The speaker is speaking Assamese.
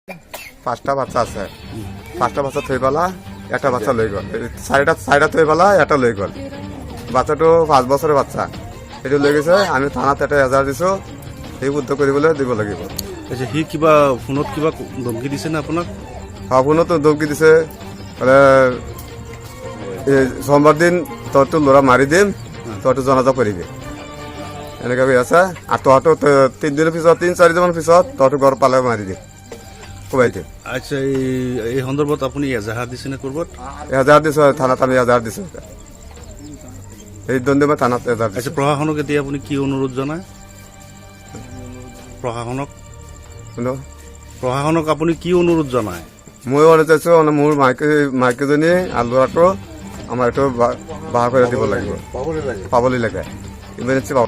5টা বাচ্চা আছে 5টা বাচ্চা থৈ পেলা এটা বাচ্চা লৈ গ'ল 4টা থৈ পেলা এটা লৈ গ'ল বাচ্চাটো 5 বছৰৰ বাচ্চা এইটো লৈ গৈছে আমি থানাত এটা এজাহাৰ দিছো সেই উদ্ধাৰ কৰিবলৈ দিব লাগিব আচ্ছা সি কিবা ফোনত কিবা ধমকি দিছে না আপোনাক ফোনতো ধমকি দিছে সোমবাৰ দিন তইতো ল'ৰা মাৰি দিম তইতো জনাজা কৰিবি এনেকৈ কৈ আছে আৰু তহঁতো 3 দিনৰ পিছত 3-4 দিনৰ পিছত তহঁতো ঘৰ পালে মাৰি দিম কোবাই দিম আচ্ছা এই সন্দৰ্ভত আপুনি এজাহাৰ দিছে নে ক'ৰবাত এজাহাৰ দিছো থানাত আমি এজাহাৰ দিছো এই দণ্ডে মই থানাত এজাহাৰ দিছো আচ্ছা প্ৰশাসনক এতিয়া আপুনি কি অনুৰোধ জনায় প্ৰশাসনক আপুনি কি অনুৰোধ জনায় মই অনুযায়ী মোৰ মাইকীজনী আৰু ল'ৰাটো আমাৰ এইটো বাহ কৰি দিব লাগিব পাবলৈ লাগে ইমাৰ্জেঞ্চি পাব